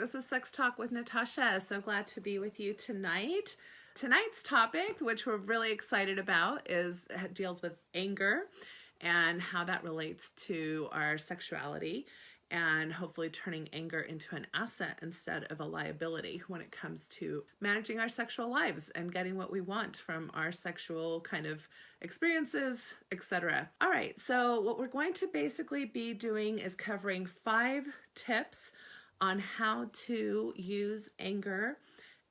This is Sex Talk with Natasha. So glad to be with you tonight. Tonight's topic, which we're really excited about, deals with anger and how that relates to our sexuality, and hopefully turning anger into an asset instead of a liability when it comes to managing our sexual lives and getting what we want from our sexual kind of experiences, etc. All right, so what we're going to basically be doing is covering 5 tips on how to use anger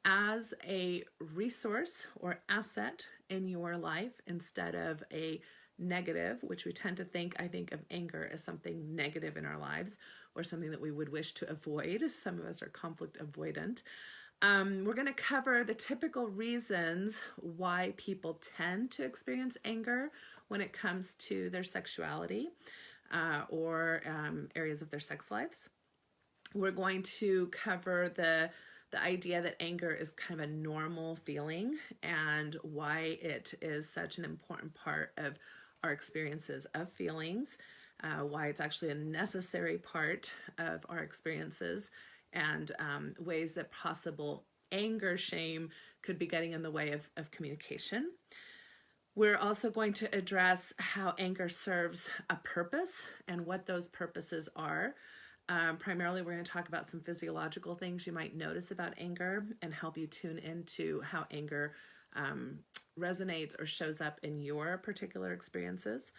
as a resource or asset in your life instead of a negative, which we tend to think of anger as something negative in our lives or something that we would wish to avoid. Some of us are conflict avoidant. We're going to cover the typical reasons why people tend to experience anger when it comes to their sexuality or areas of their sex lives. We're going to cover the idea that anger is kind of a normal feeling and why it is such an important part of our experiences of feelings, why it's actually a necessary part of our experiences, and ways that possible anger shame could be getting in the way of communication. We're also going to address how anger serves a purpose and what those purposes are. Primarily, we're going to talk about some physiological things you might notice about anger and help you tune into how anger resonates or shows up in your particular experiences.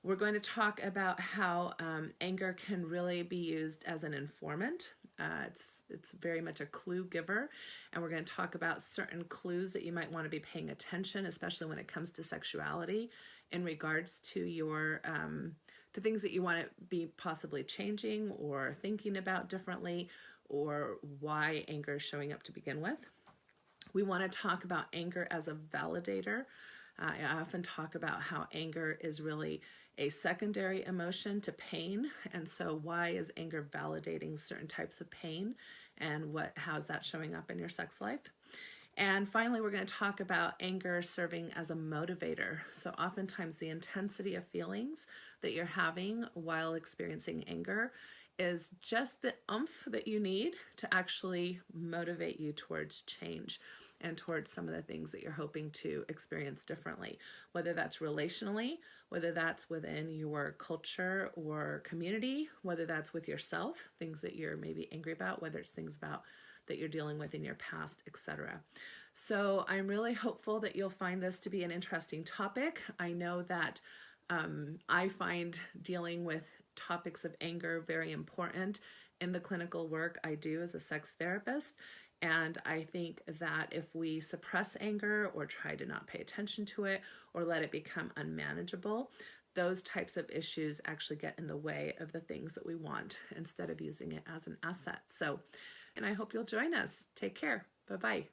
We're going to talk about how anger can really be used as an informant. It's very much a clue giver, and we're going to talk about certain clues that you might want to be paying attention, especially when it comes to sexuality, in regards to your to things that you want to be possibly changing or thinking about differently, or why anger is showing up to begin with. We want to talk about anger as a validator. I often talk about how anger is really a secondary emotion to pain, and so why is anger validating certain types of pain, and how's that showing up in your sex life? And finally, we're going to talk about anger serving as a motivator. So oftentimes the intensity of feelings that you're having while experiencing anger is just the oomph that you need to actually motivate you towards change and towards some of the things that you're hoping to experience differently, whether that's relationally, whether that's within your culture or community, whether that's with yourself, things that you're maybe angry about, whether it's things about that you're dealing with in your past, etc. So I'm really hopeful that you'll find this to be an interesting topic. I know that I find dealing with topics of anger very important in the clinical work I do as a sex therapist. And I think that if we suppress anger or try to not pay attention to it or let it become unmanageable, those types of issues actually get in the way of the things that we want instead of using it as an asset. And I hope you'll join us. Take care. Bye-bye.